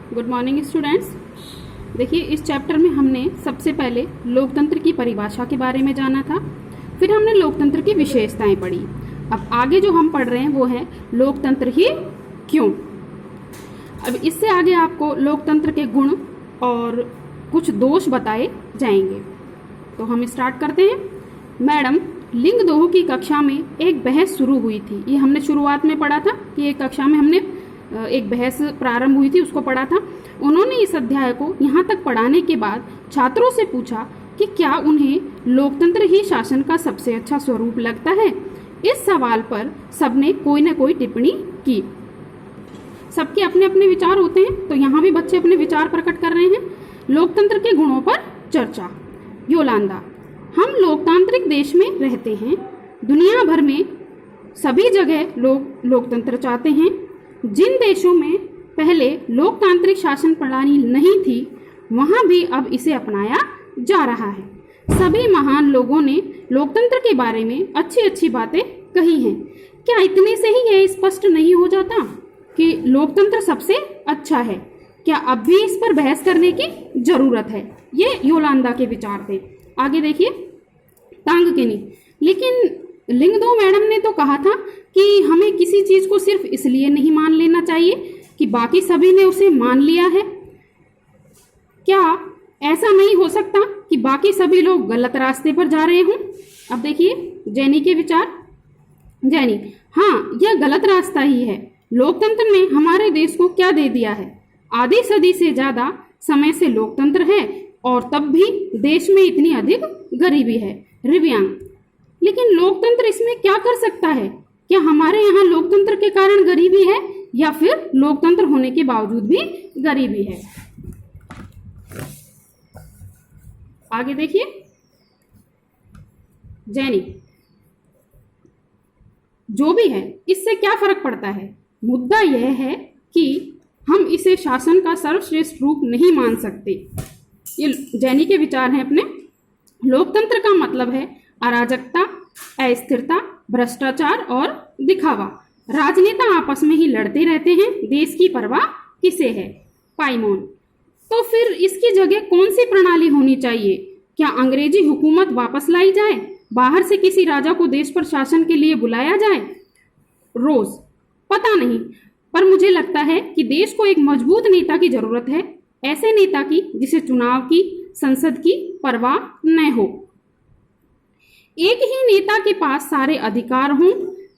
Good morning students. देखिए, इस chapter में हमने सबसे पहले लोकतंत्र की परिभाषा के बारे में जाना था, फिर हमने लोकतंत्र की विशेषताएं पढ़ी। अब आगे जो हम पढ़ रहे हैं वो है लोकतंत्र ही क्यों। अब इससे आगे आपको लोकतंत्र के गुण और कुछ दोष बताए जाएंगे। तो हम स्टार्ट करते हैं। मैडम, लिंगदोह की कक्षा में एक बहस शुरू हुई थी। ये हमने शुरुआत में पढ़ा था कि एक कक्षा में हमने एक बहस प्रारंभ हुई थी, उसको पढ़ा था। उन्होंने इस अध्याय को यहाँ तक पढ़ाने के बाद छात्रों से पूछा कि क्या उन्हें लोकतंत्र ही शासन का सबसे अच्छा स्वरूप लगता है। इस सवाल पर सबने कोई न कोई टिप्पणी की। सबके अपने अपने विचार होते हैं, तो यहाँ भी बच्चे अपने विचार प्रकट कर रहे हैं। लोकतंत्र के गुणों पर चर्चा। योलांदा, हम लोकतांत्रिक देश में रहते हैं। दुनिया भर में सभी जगह लोग लोकतंत्र चाहते हैं। जिन देशों में पहले लोकतांत्रिक शासन प्रणाली नहीं थी, वहां भी अब इसे अपनाया जा रहा है। सभी महान लोगों ने लोकतंत्र के बारे में अच्छी अच्छी बातें कही हैं। क्या इतने से ही यह स्पष्ट नहीं हो जाता कि लोकतंत्र सबसे अच्छा है? क्या अब भी इस पर बहस करने की जरूरत है? ये योलांदा के विचार थे। आगे देखिए, तांगकेनी, लेकिन लिंगदोह मैडम ने तो कहा था कि हमें किसी चीज को सिर्फ इसलिए नहीं मान लेना चाहिए कि बाकी सभी ने उसे मान लिया है। क्या ऐसा नहीं हो सकता कि बाकी सभी लोग गलत रास्ते पर जा रहे हों? अब देखिए जैनी के विचार। जैनी, हाँ, यह गलत रास्ता ही है। लोकतंत्र ने हमारे देश को क्या दे दिया है? आधी सदी से ज्यादा समय से लोकतंत्र है और तब भी देश में इतनी अधिक गरीबी है। रिव्यांग, लेकिन लोकतंत्र इसमें क्या कर सकता है? क्या हमारे यहाँ लोकतंत्र के कारण गरीबी है या फिर लोकतंत्र होने के बावजूद भी गरीबी है? आगे देखिए, जैनी, जो भी है इससे क्या फर्क पड़ता है? मुद्दा यह है कि हम इसे शासन का सर्वश्रेष्ठ रूप नहीं मान सकते। ये जैनी के विचार हैं अपने। लोकतंत्र का मतलब है अराजकता, अस्थिरता, भ्रष्टाचार और दिखावा। राजनेता आपस में ही लड़ते रहते हैं, देश की परवाह किसे है? पाइमोन, तो फिर इसकी जगह कौन सी प्रणाली होनी चाहिए? क्या अंग्रेजी हुकूमत वापस लाई जाए? बाहर से किसी राजा को देश पर शासन के लिए बुलाया जाए? रोज, पता नहीं, पर मुझे लगता है कि देश को एक मजबूत नेता की जरूरत है। ऐसे नेता की जिसे चुनाव की, संसद की परवाह न हो। एक ही नेता के पास सारे अधिकार हों।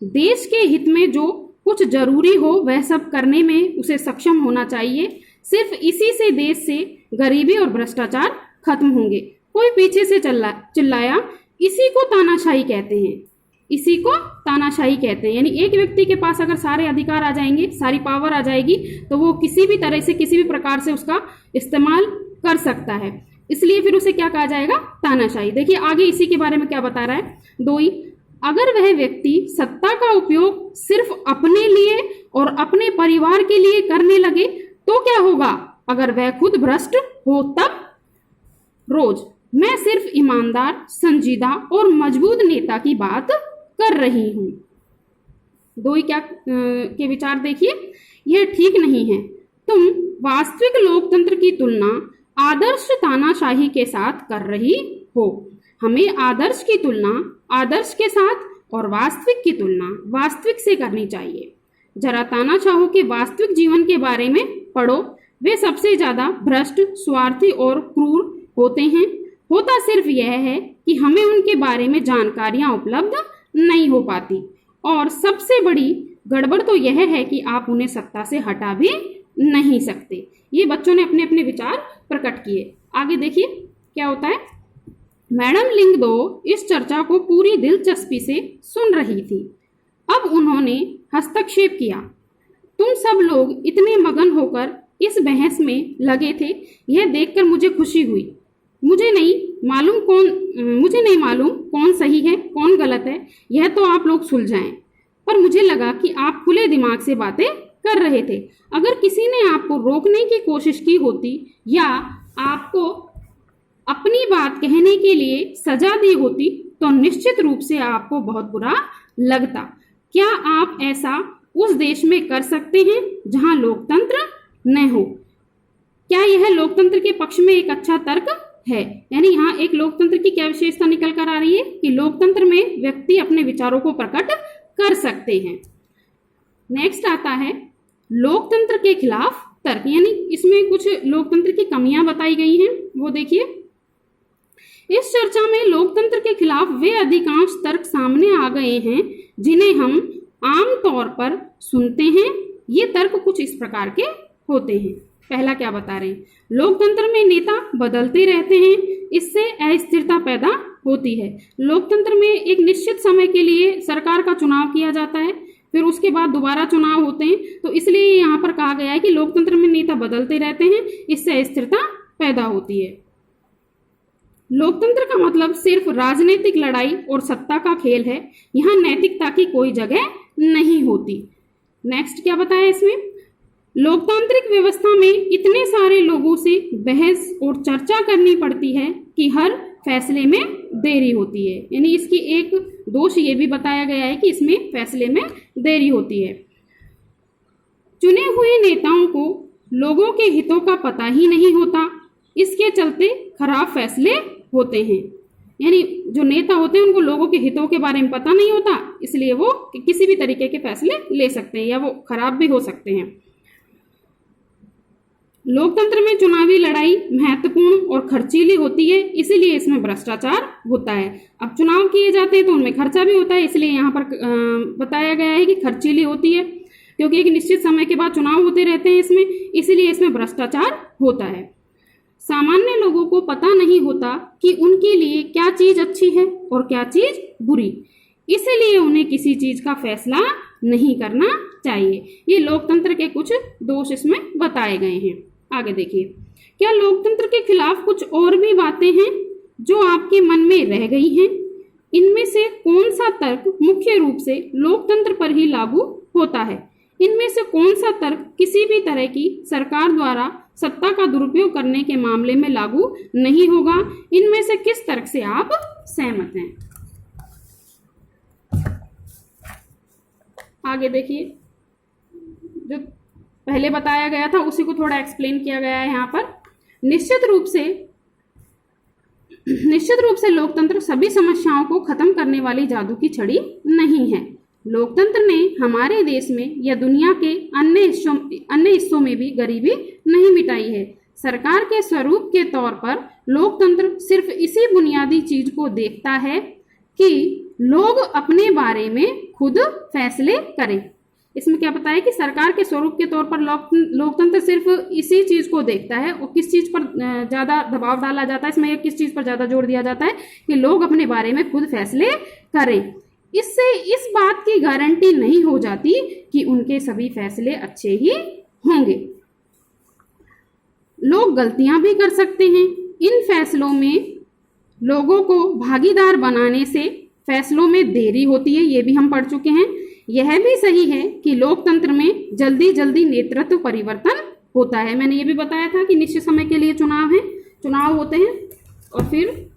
देश के हित में जो कुछ जरूरी हो वह सब करने में उसे सक्षम होना चाहिए। सिर्फ इसी से देश से गरीबी और भ्रष्टाचार खत्म होंगे। कोई पीछे से चिल्लाया, इसी को तानाशाही कहते हैं। इसी को तानाशाही कहते हैं, यानी एक व्यक्ति के पास अगर सारे अधिकार आ जाएंगे, सारी पावर आ जाएगी, तो वो किसी भी तरह से, किसी भी प्रकार से उसका इस्तेमाल कर सकता है। इसलिए फिर उसे क्या कहा जाएगा? तानाशाही। देखिए आगे इसी के बारे में क्या बता रहा है। दोई, अगर वह व्यक्ति सत्ता का उपयोग सिर्फ अपने लिए और अपने परिवार के लिए करने लगे तो क्या होगा? अगर वह खुद भ्रष्ट हो तब? रोज, मैं सिर्फ ईमानदार, संजीदा और मजबूत नेता की बात कर रही हूं। दोई क्या के विचार देखिए। यह ठीक नहीं है। तुम वास्तविक लोकतंत्र की तुलना आदर्श तानाशाही के साथ कर रही हो। हमें आदर्श की तुलना आदर्श के साथ और वास्तविक की तुलना वास्तविक से करनी चाहिए। जरा तानाशाहों के वास्तविक जीवन के बारे में पढ़ो। वे सबसे ज्यादा भ्रष्ट, स्वार्थी और क्रूर होते हैं। होता सिर्फ यह है कि हमें उनके बारे में जानकारियां उपलब्ध नहीं हो पाती, और सबसे बड़ी गड़बड़ तो यह है कि आप उन्हें सत्ता से हटा भी नहीं सकते। ये बच्चों ने अपने अपने विचार प्रकट किए। आगे देखिए क्या होता है। मैडम लिंगदोह इस चर्चा को पूरी दिलचस्पी से सुन रही थी। अब उन्होंने हस्तक्षेप किया। तुम सब लोग इतने मगन होकर इस बहस में लगे थे, यह देखकर मुझे खुशी हुई। मुझे नहीं मालूम कौन सही है कौन गलत है, यह तो आप लोग सुलझाएं। पर मुझे लगा कि आप खुले दिमाग से बातें कर रहे थे। अगर किसी ने आपको रोकने की कोशिश की होती या आपको अपनी बात कहने के लिए सजा दी होती तो निश्चित रूप से आपको बहुत बुरा लगता। क्या आप ऐसा उस देश में कर सकते हैं जहां लोकतंत्र न हो? क्या यह लोकतंत्र के पक्ष में एक अच्छा तर्क है? यानी यहाँ एक लोकतंत्र की क्या विशेषता निकल कर आ रही है कि लोकतंत्र में व्यक्ति अपने विचारों को प्रकट कर सकते हैं। नेक्स्ट आता है लोकतंत्र के खिलाफ तर्क, यानी इसमें कुछ लोकतंत्र की कमियां बताई गई हैं, वो देखिए। इस चर्चा में लोकतंत्र के खिलाफ वे अधिकांश तर्क सामने आ गए हैं जिन्हें हम आम तौर पर सुनते हैं। ये तर्क कुछ इस प्रकार के होते हैं। पहला क्या बता रहे हैं, लोकतंत्र में नेता बदलते रहते हैं, इससे अस्थिरता पैदा होती है। लोकतंत्र में एक निश्चित समय के लिए सरकार का चुनाव किया जाता है, फिर उसके बाद दोबारा चुनाव होते हैं, तो इसलिए यहाँ पर कहा गया है कि लोकतंत्र में नेता बदलते रहते हैं, इससे अस्थिरता पैदा होती है। लोकतंत्र का मतलब सिर्फ राजनीतिक लड़ाई और सत्ता का खेल है, यहाँ नैतिकता की कोई जगह नहीं होती। नेक्स्ट क्या बताया इसमें, लोकतांत्रिक व्यवस्था में इतने सारे लोगों से बहस और चर्चा करनी पड़ती है कि हर फैसले में देरी होती है। यानी इसकी एक दोष ये भी बताया गया है कि इसमें फैसले में देरी होती है। चुने हुए नेताओं को लोगों के हितों का पता ही नहीं होता, इसके चलते खराब फैसले होते हैं। यानी जो नेता होते हैं उनको लोगों के हितों के बारे में पता नहीं होता, इसलिए वो किसी भी तरीके के फैसले ले सकते हैं या वो खराब भी हो सकते हैं। लोकतंत्र में चुनावी लड़ाई महत्वपूर्ण और खर्चीली होती है, इसीलिए इसमें भ्रष्टाचार होता है। अब चुनाव किए जाते हैं तो उनमें खर्चा भी होता है, इसलिए यहाँ पर बताया गया है कि खर्चीली होती है, क्योंकि एक निश्चित समय के बाद चुनाव होते रहते हैं इसमें, इसीलिए इसमें भ्रष्टाचार होता है। सामान्य लोगों को पता नहीं होता कि उनके लिए क्या चीज अच्छी है और क्या चीज बुरी, इसलिए उन्हें किसी चीज का फैसला नहीं करना चाहिए। ये लोकतंत्र के कुछ दोष इसमें बताए गए हैं। आगे देखिए, क्या लोकतंत्र के खिलाफ कुछ और भी बातें हैं जो आपके मन में रह गई हैं? इनमें से कौन सा तर्क मुख्य रूप से लोकतंत्र पर ही लागू होता है? इनमें से कौन सा तर्क किसी भी तरह की सरकार द्वारा सत्ता का दुरुपयोग करने के मामले में लागू नहीं होगा? इनमें से किस तर्क से आप सहमत हैं? आगे देखिए, जो पहले बताया गया था उसी को थोड़ा एक्सप्लेन किया गया है यहाँ पर। निश्चित रूप से लोकतंत्र सभी समस्याओं को खत्म करने वाली जादू की छड़ी नहीं है। लोकतंत्र ने हमारे देश में या दुनिया के अन्य हिस्सों में भी गरीबी नहीं मिटाई है। सरकार के स्वरूप के तौर पर लोकतंत्र सिर्फ इसी बुनियादी चीज को देखता है कि लोग अपने बारे में खुद फैसले करें। इसमें क्या बताया कि सरकार के स्वरूप के तौर पर लोकतंत्र सिर्फ इसी चीज को देखता है, और किस चीज पर ज्यादा दबाव डाला जाता है, इसमें किस चीज पर ज्यादा जोर दिया जाता है कि लोग अपने बारे में खुद फैसले करें। इससे इस बात की गारंटी नहीं हो जाती कि उनके सभी फैसले अच्छे ही होंगे। लोग गलतियां भी कर सकते हैं। इन फैसलों में लोगों को भागीदार बनाने से फैसलों में देरी होती है, ये भी हम पढ़ चुके हैं। यह भी सही है कि लोकतंत्र में जल्दी जल्दी नेतृत्व परिवर्तन होता है। मैंने ये भी बताया था कि निश्चित समय के लिए चुनाव होते हैं और फिर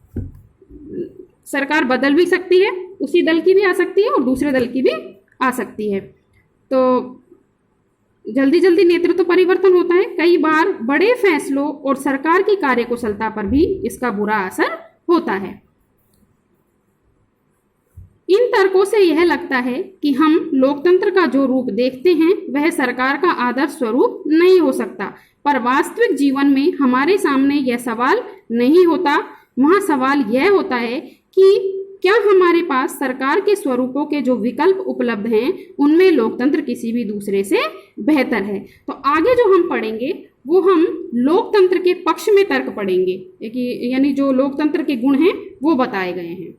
सरकार बदल भी सकती है, उसी दल की भी आ सकती है और दूसरे दल की भी आ सकती है। तो जल्दी जल्दी नेतृत्व परिवर्तन होता है। कई बार बड़े फैसलों और सरकार की कार्यकुशलता पर भी इसका बुरा असर होता है। इन तर्कों से यह लगता है कि हम लोकतंत्र का जो रूप देखते हैं वह सरकार का आदर्श स्वरूप नहीं हो सकता, पर वास्तविक जीवन में हमारे सामने यह सवाल नहीं होता। वहाँ सवाल यह होता है कि क्या हमारे पास सरकार के स्वरूपों के जो विकल्प उपलब्ध हैं उनमें लोकतंत्र किसी भी दूसरे से बेहतर है। तो आगे जो हम पढ़ेंगे वो हम लोकतंत्र के पक्ष में तर्क पढ़ेंगे, यानी जो लोकतंत्र के गुण हैं वो बताए गए हैं।